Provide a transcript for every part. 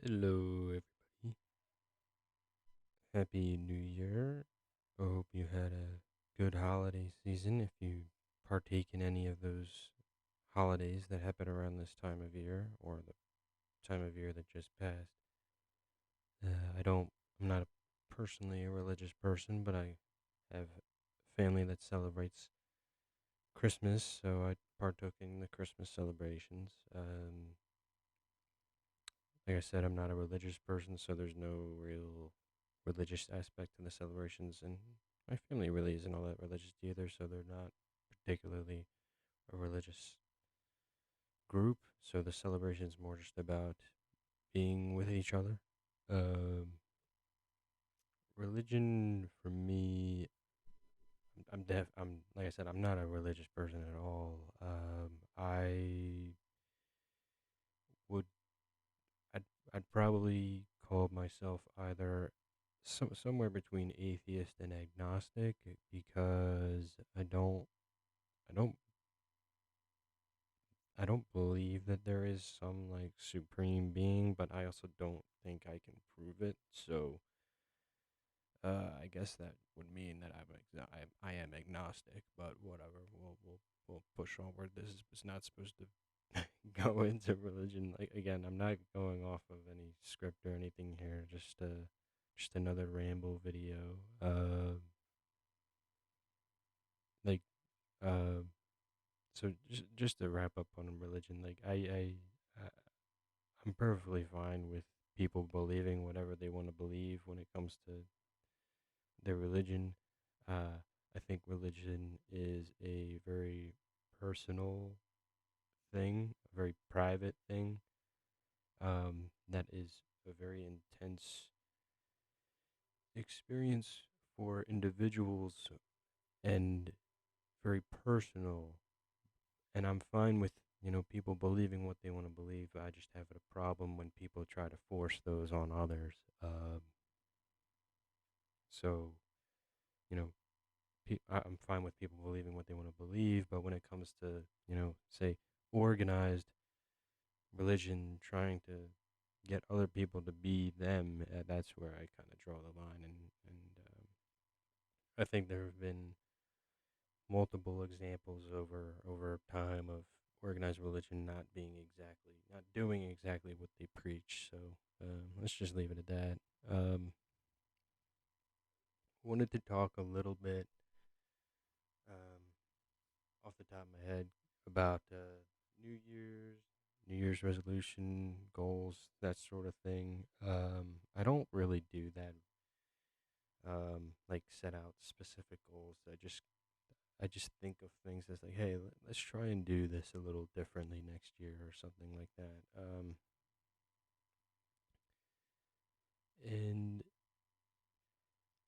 Hello, everybody. Happy New Year. I hope you had a good holiday season. If you partake in any of those holidays that happen around this time of year or the time of year that just passed, I don't, I'm not personally a religious person, but I have family that celebrates Christmas, so I partook in the Christmas celebrations. Like I said, I'm not a religious person, so there's no real religious aspect to the celebrations, and my family really isn't all that religious either, so they're not particularly a religious group. So the celebration's more just about being with each other. Um, Religion for me, I'm like I said, I'm not a religious person at all. I would I'd I'd probably call myself either somewhere between atheist and agnostic because I don't I don't believe that there is some like supreme being, but I also don't think I can prove it. So I guess that would mean that I am agnostic, but whatever. We'll push onward. This is it's not supposed to go into religion. Like again, I'm not going off of any script or anything here. Just another ramble video. Like uh, so just to wrap up on religion, like I'm perfectly fine with people believing whatever they want to believe when it comes to their religion. I think religion is a very personal thing, a very private thing. That is a very intense experience for individuals and very personal. And I'm fine with people believing what they want to believe. I just have a problem when people try to force those on others. So you know, I'm fine with people believing what they want to believe, but when it comes to, say, organized religion trying to get other people to be them, that's where I kind of draw the line. And I think there have been multiple examples over time of organized religion not doing exactly what they preach. So let's just leave it at that. Wanted to talk a little bit um, off the top of my head about New Year's, New Year's resolution, goals, that sort of thing. I don't really do that. Like set out specific goals. I just think of things as like, hey, let's try and do this a little differently next year or something like that. And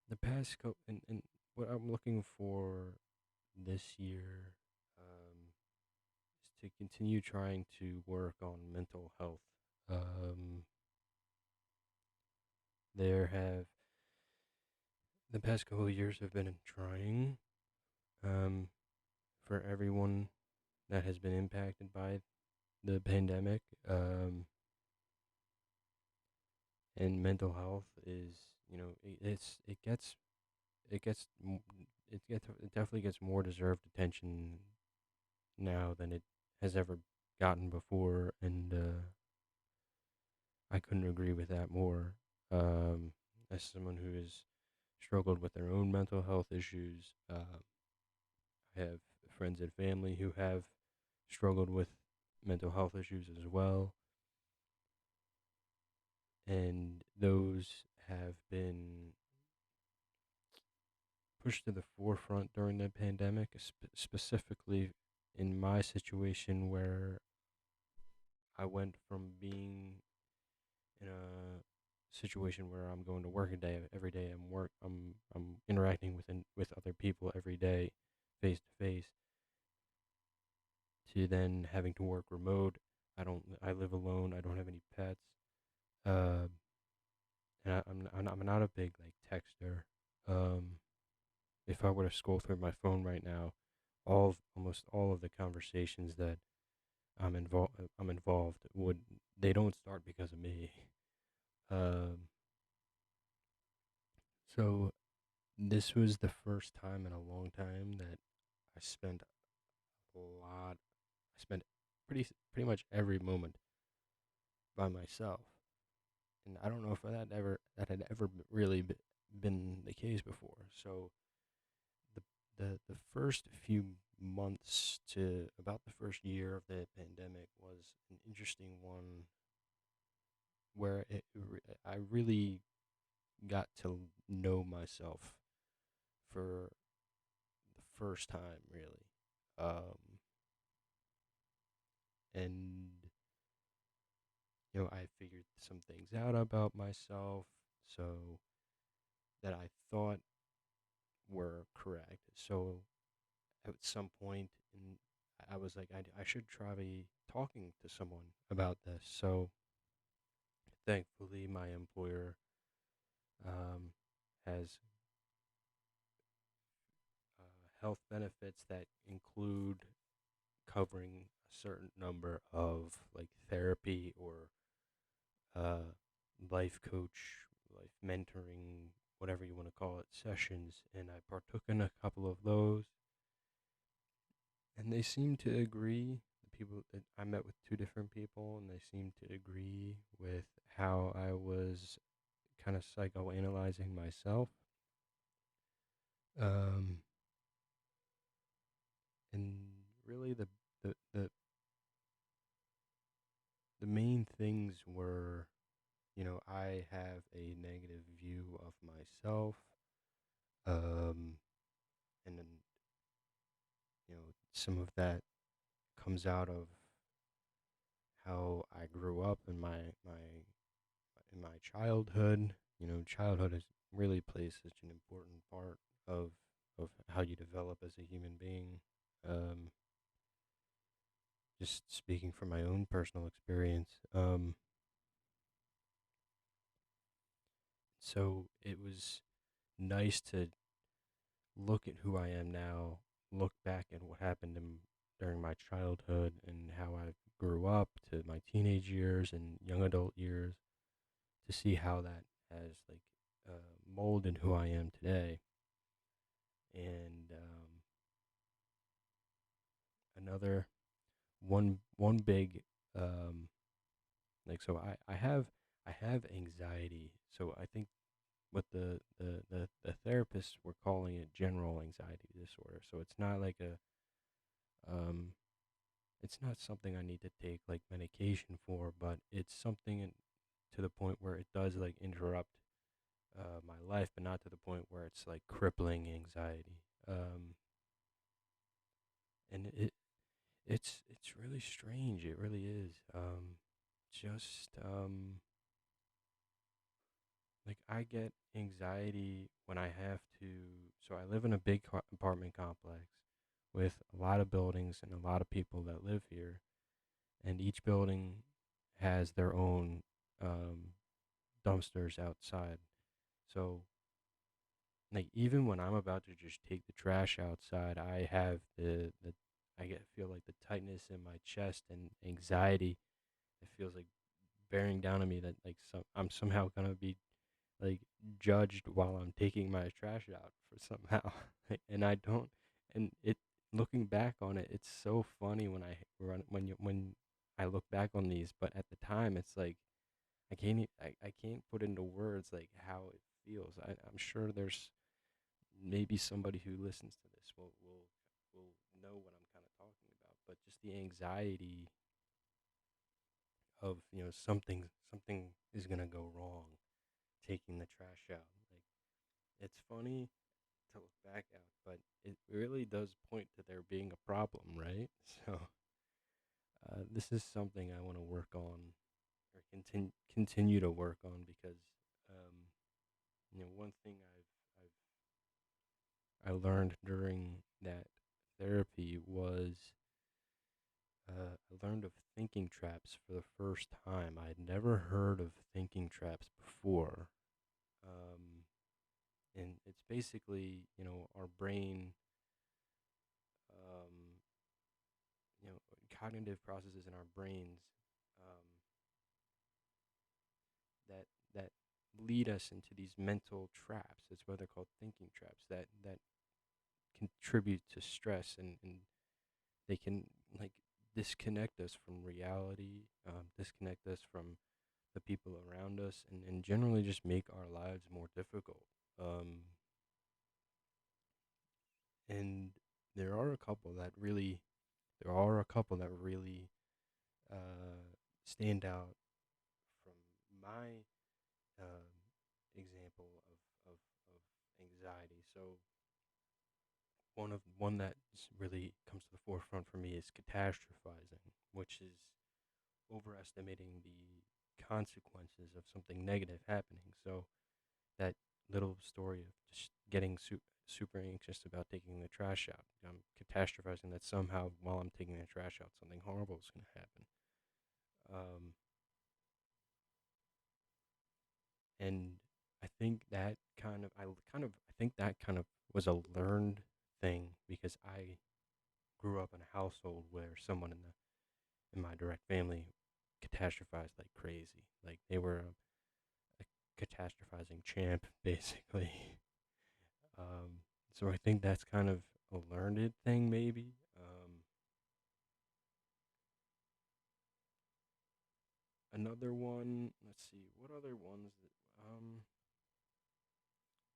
the past and what I'm looking for this year um, is to continue trying to work on mental health. Um, there have the past couple of years have been trying um, for everyone that has been impacted by the pandemic. And mental health is, it gets it definitely gets more deserved attention now than it has ever gotten before, and I couldn't agree with that more. As someone who has struggled with their own mental health issues, I have friends and family who have struggled with mental health issues as well, and those have been pushed to the forefront during the pandemic, specifically in my situation where I went from being in a situation where I'm going to work a day every day. I'm interacting with other people every day, face to face, to then having to work remote. I live alone. I don't have any pets. Uh, and I'm not a big like texter. Um, if I were to scroll through my phone right now, almost all of the conversations that I'm involved would they don't start because of me. Um, so this was the first time in a long time that I spent a lot. I spent pretty much every moment by myself, and I don't know if that had ever really been the case before. So the the first few months to about the first year of the pandemic was an interesting one where I really got to know myself for the first time, really. And I figured some things out about myself, so that I thought were correct. So at some point, I was like, I should try talking to someone about this. So thankfully, my employer um, has health benefits that include covering a certain number of like therapy or uh, life coach, life mentoring, whatever you want to call it, sessions. And I partook in a couple of those, and they seemed to agree. The people that I met with two different people, and they seemed to agree with how I was kind of psychoanalyzing myself. Um, and really, the the the main things were, I have a negative view of myself, um, and then some of that comes out of how I grew up in my childhood. Childhood is really plays such an important part of of how you develop as a human being. Um, just speaking from my own personal experience. So it was nice to look at who I am now, look back at what happened during my childhood and how I grew up to my teenage years and young adult years, to see how that has like molded who I am today. And another one big so I have anxiety. So I think what the therapists were calling it general anxiety disorder. So it's not like a um it's not something I need to take like medication for, but it's something to the point where it does like interrupt my life, but not to the point where it's like crippling anxiety. And it's really strange. It really is. Just like I get anxiety when I have to. So I live in a big apartment complex with a lot of buildings and a lot of people that live here, and each building has their own um, dumpsters outside. So, like, even when I'm about to just take the trash outside, I have I get feel like the tightness in my chest and anxiety. It feels like bearing down on me that like I'm somehow gonna be like judged while I'm taking my trash out for somehow, and I don't. And it looking back on it, it's so funny when when I look back on these, but at the time, it's like I can't put into words like how it feels. I'm sure there's maybe somebody who listens to this will know what I'm kind of talking about, but just the anxiety of something is gonna go wrong taking the trash out. Like it's funny to look back at, but it really does point to there being a problem, right? So this is something I want to work on or continue to work on because um, one thing I learned during that therapy was I learned of thinking traps for the first time. I had never heard of thinking traps before. Um, and it's basically, our brain, um, cognitive processes in our brains um, that that lead us into these mental traps. That's why they're called thinking traps. That contribute to stress, and they can like disconnect us from reality, disconnect us from the people around us, and generally just make our lives more difficult. Um, and there are a couple that really, there are a couple that really uh, stand out from my um, example of anxiety. So one that really comes to the forefront for me is catastrophizing, which is overestimating the consequences of something negative happening. So that little story of just getting super anxious about taking the trash out. I'm catastrophizing that somehow while I'm taking the trash out, something horrible is going to happen. Um, and I think that I think that kind of was a learned thing because I grew up in a household where someone in my direct family catastrophized like crazy. Like they were a catastrophizing champ, basically. Um, so I think that's kind of a learned thing, maybe. Another one. Let's see. What other ones?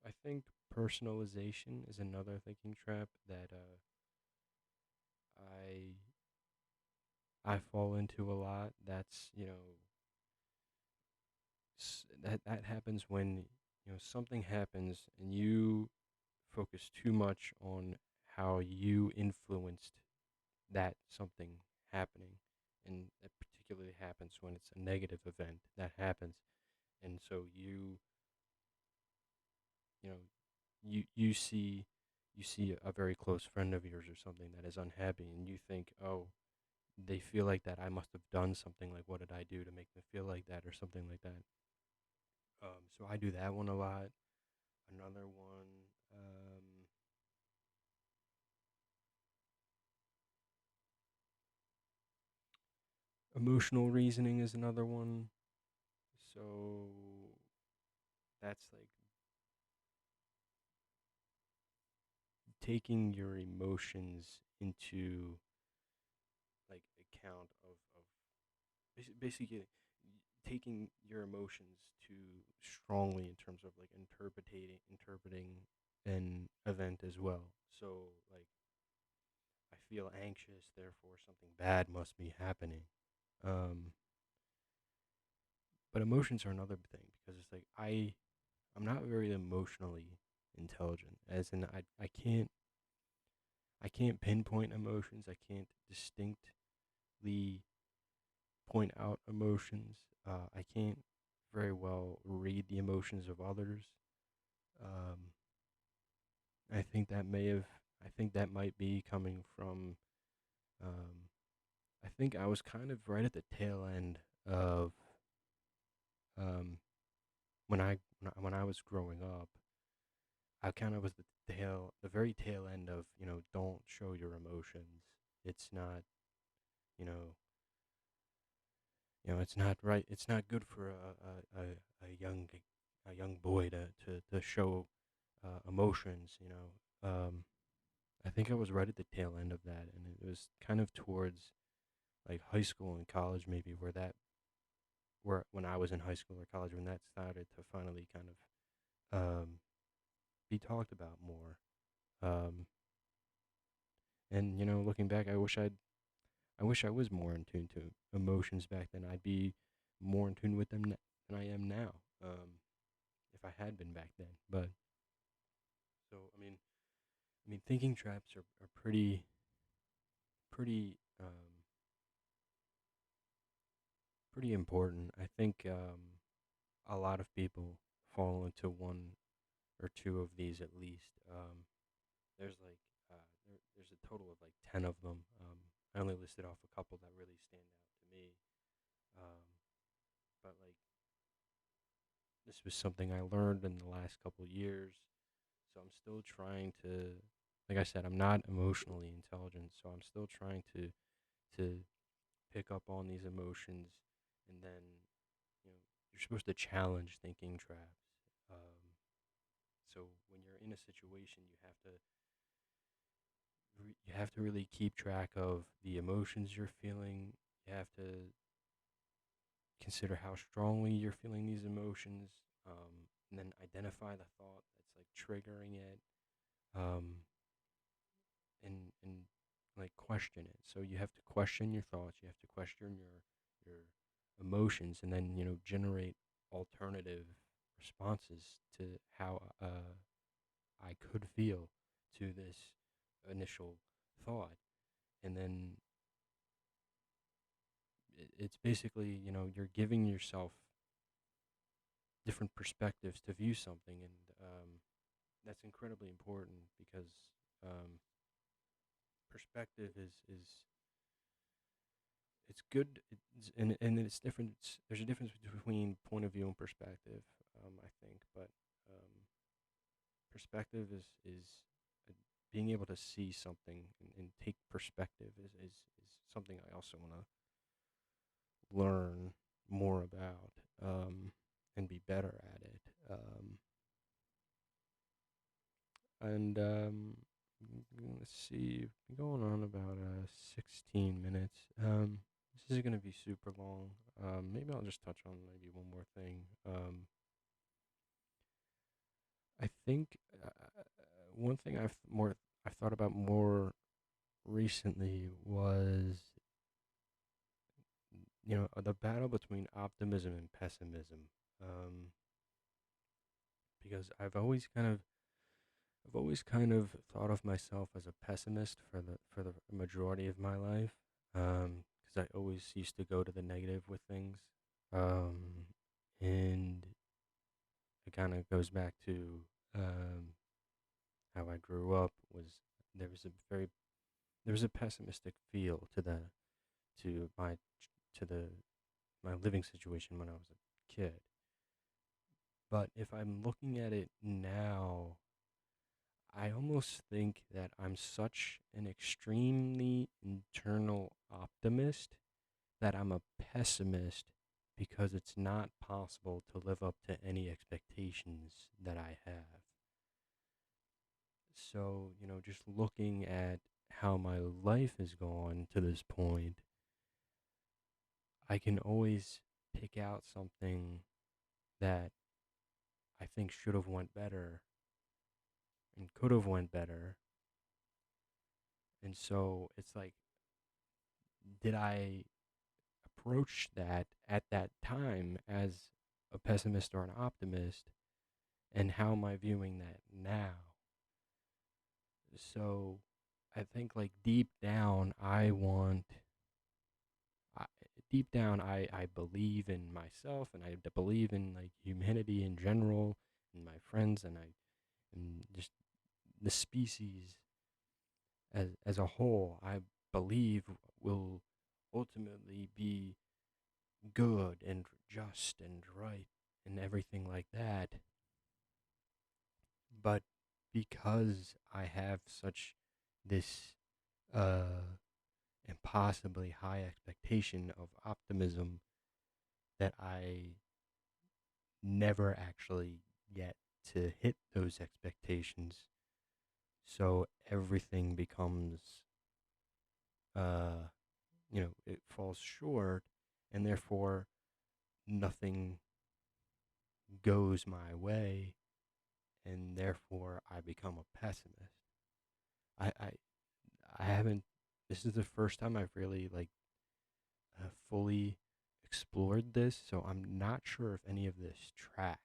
I think personalization is another thinking trap that I I fall into a lot. That's that happens when something happens and you focus too much on how you influenced that something happening, and that particularly happens when it's a negative event that happens, and so you know you see a very close friend of yours or something that is unhappy, and you think, oh, they feel like that, I must have done something, like what did I do to make them feel like that or something like that. So I do that one a lot. Another one, emotional reasoning is another one. So that's like taking your emotions into like account of basically taking your emotions too strongly in terms of like interpreting an event as well. So like I feel anxious, therefore something bad must be happening. Um, but emotions are another thing because it's like I'm not very emotionally intelligent, as in I can't pinpoint emotions. I can't distinctly point out emotions. I can't very well read the emotions of others. Um, I think that may have. I think that might be coming from. Um, I think I was kind of right at the tail end of um, when I was growing up. I kind of was the very tail end of don't show your emotions. It's not you know it's not right. It's not good for a young boy to show emotions. I think I was right at the tail end of that, and it was kind of towards like high school and college, maybe where when I was in high school or college when that started to finally kind of be talked about more. Um, and looking back, I wish I was more in tune to emotions back then. I'd be more in tune with them than I am now. If I had been back then. But so I mean, thinking traps are pretty pretty important. I think a lot of people fall into one or two of these at least. There's like there's a total of like 10 of them. I only listed off a couple that really stand out to me. Um, but like this was something I learned in the last couple years. So I'm still trying to, like I said, I'm not emotionally intelligent, so I'm still trying to pick up on these emotions and then you're supposed to challenge thinking traps. So when you're in a situation, you have to really keep track of the emotions you're feeling. You have to consider how strongly you're feeling these emotions, and then identify the thought that's like triggering it, um, and like question it. So you have to question your thoughts. You have to question your emotions, and then generate alternative responses to how I could feel to this initial thought, and then it's basically you're giving yourself different perspectives to view something, and that's incredibly important because um, perspective is it's good. And it's different. There's a difference between point of view and perspective, I think, but um, perspective is uh, being able to see something and take perspective is something I also want to learn more about, and be better at it. And let's see, we've been going on about 16 minutes. This is going to be super long. Maybe I'll just touch on maybe one more thing. I think one thing I've thought about more recently was the battle between optimism and pessimism. Um, because I've always kind of thought of myself as a pessimist for the majority of my life, because I always used to go to the negative with things, um, and it kind of goes back to how I grew up. Was there was a very there was a pessimistic feel to my to the my living situation when I was a kid. But if I'm looking at it now, I almost think that I'm such an extremely internal optimist that I'm a pessimist because it's not possible to live up to any expectations that I have. So, just looking at how my life has gone to this point, I can always pick out something that I think should have went better and could have went better. And so it's like, did I approach that at that time as a pessimist or an optimist, and how am I viewing that now? So I think like I, deep down I believe in myself, and I believe in like humanity in general and my friends, and just the species as a whole. I believe will ultimately be good and just and right and everything like that. But because I have such this uh, impossibly high expectation of optimism that I never actually get to hit those expectations, so everything becomes, uh, it falls short, and therefore nothing goes my way, and therefore I become a pessimist. I, I, I haven't. This is the first time I've really like fully explored this, so I'm not sure if any of this tracks,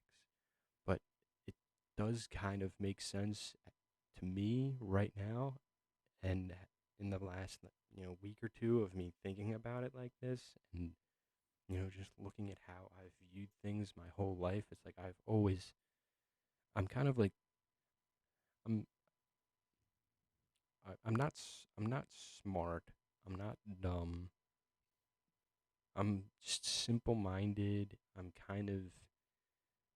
but it does kind of make sense to me right now, and in the last week or two of me thinking about it like this, and just looking at how I've viewed things my whole life. It's like I'm kind of like I'm I'm not smart. I'm not dumb. I'm just simple-minded. I'm kind of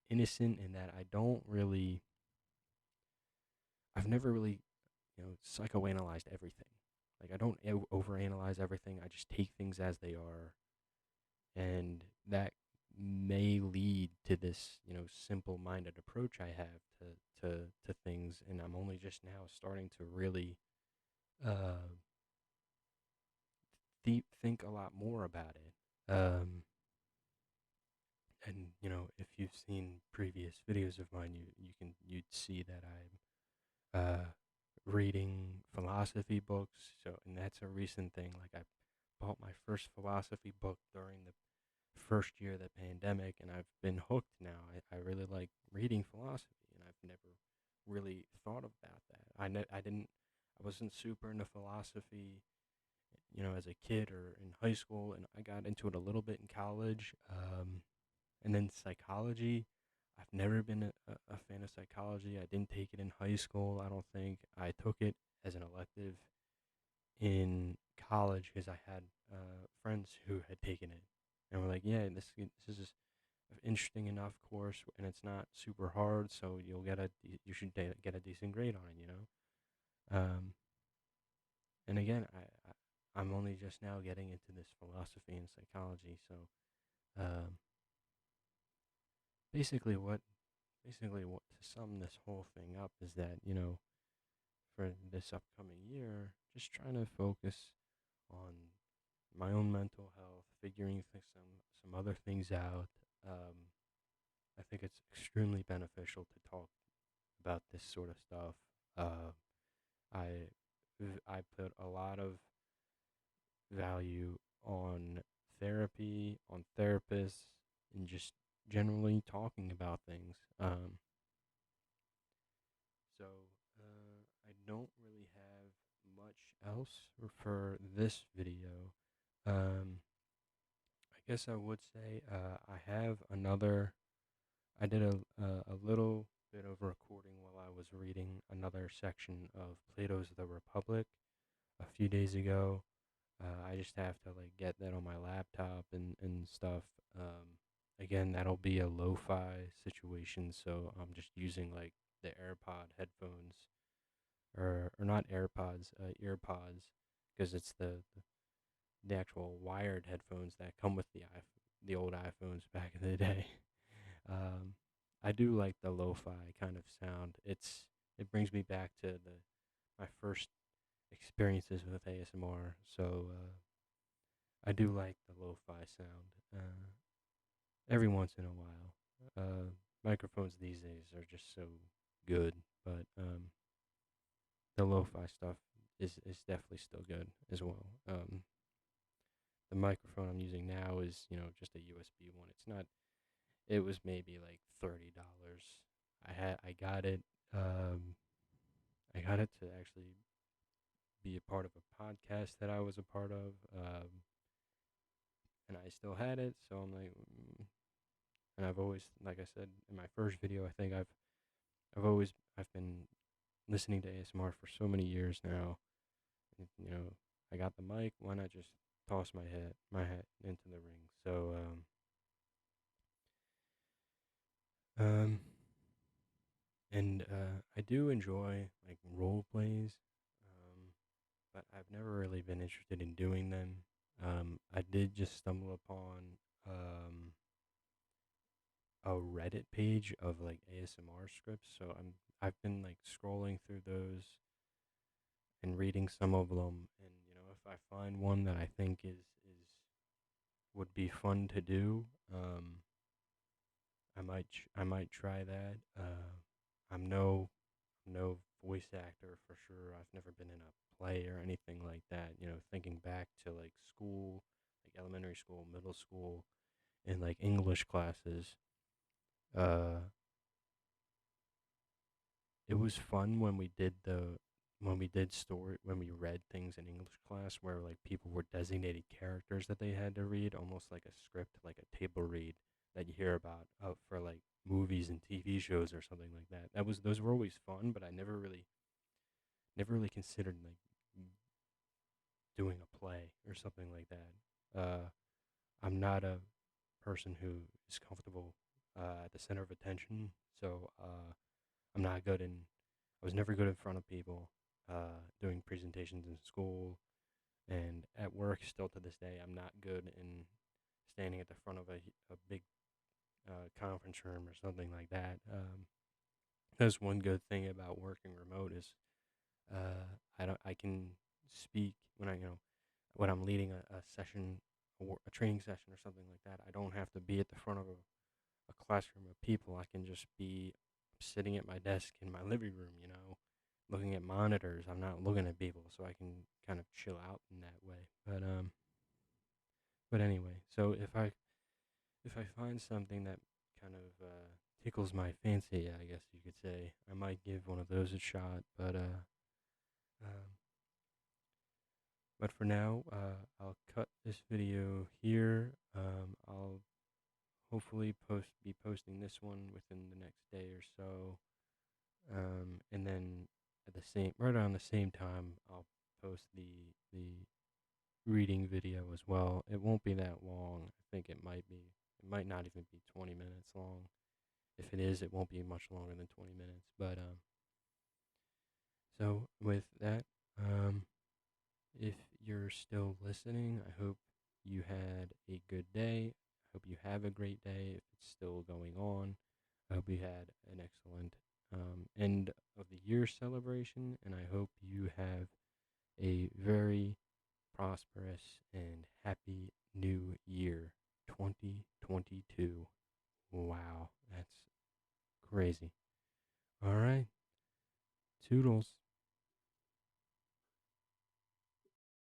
innocent in that I've never really, psychoanalyzed everything. Like I don't overanalyze everything. I just take things as they are, and that may lead to this, simple-minded approach I have to things, and I'm only just now starting to really uh, think a lot more about it. And if you've seen previous videos of mine, you'd see that I'm reading philosophy books. So, and that's a recent thing. Like I bought my first philosophy book during the first year of the pandemic, and I've been hooked now. I really like reading philosophy, and I've never really thought about that. I wasn't super into philosophy, as a kid or in high school, and I got into it a little bit in college. And then psychology, I've never been a fan of psychology. I didn't take it in high school, I don't think. I took it as an elective in college because I had friends who had taken it. And were like, yeah, this is an interesting enough course, and it's not super hard, so you should get a decent grade on it. Um, and again, I'm only just now getting into this philosophy and psychology, so um, basically what to sum this whole thing up is that, for this upcoming year, just trying to focus on my own mental health, figuring some other things out. Um, I think it's extremely beneficial to talk about this sort of stuff. Uh, I I put a lot of value on therapy, on therapists, and just generally talking about things. So I don't really have much else for this video. Um, I guess I would say I have another. I did a little bit of recording while I was reading another section of Plato's The Republic a few days ago. I just have to like get that on my laptop and stuff. Again, that'll be a lo-fi situation, so I'm just using like the AirPod headphones, or not AirPods, earpods, because it's the actual wired headphones that come with the old iPhones back in the day. Um, I do like the lo-fi kind of sound. It brings me back to the my first experiences with ASMR. So I do like the lo-fi sound. Every once in a while, microphones these days are just so good, but the lo-fi stuff is definitely still good as well. The microphone I'm using now is just a USB one. It's not. It was maybe like $30. I got it. Um, I got it to actually be a part of a podcast that I was a part of. And I still had it, so I'm like, and I've always, like I said in my first video, I think I've been listening to ASMR for so many years now. And, I got the mic. Why not just toss my hat into the ring? So um, and I do enjoy like role plays, but I've never really been interested in doing them. I did just stumble upon a Reddit page of like ASMR scripts, so I've been like scrolling through those and reading some of them, and if I find one that I think is would be fun to do, I might try that. I'm no voice actor for sure. I've never been in a play or anything like that. Thinking back to like school, like elementary school, middle school, and like English classes. Uh, it was fun when we read things in English class where like people were designated characters that they had to read, almost like a script, like a table read that you hear about for like movies and TV shows or something like that. Those were always fun, but I never really considered like doing a play or something like that. I'm not a person who is comfortable at the center of attention, so I'm not good in. I was never good in front of people doing presentations in school and at work. Still to this day, I'm not good in standing at the front of a big conference room or something like that. That's one good thing about working remote is I can speak when when I'm leading a session, a training session or something like that. I don't have to be at the front of a classroom of people. I can just be sitting at my desk in my living room, looking at monitors. I'm not looking at people, so I can kind of chill out in that way. But anyway, so if I find something that kind of tickles my fancy, I guess you could say, I might give one of those a shot. Um, but for now, I'll cut this video here. I'll hopefully be posting this one within the next day or so. And then right around the same time, I'll post the reading video as well. It won't be that long. I think it might be. It might not even be 20 minutes long. If it is, it won't be much longer than 20 minutes. So with that, if you're still listening, I hope you had a good day. I hope you have a great day if it's still going on. I hope you had an excellent end of the year celebration, and I hope you have a very prosperous and happy new year 2022. Wow, that's crazy. All right, toodles.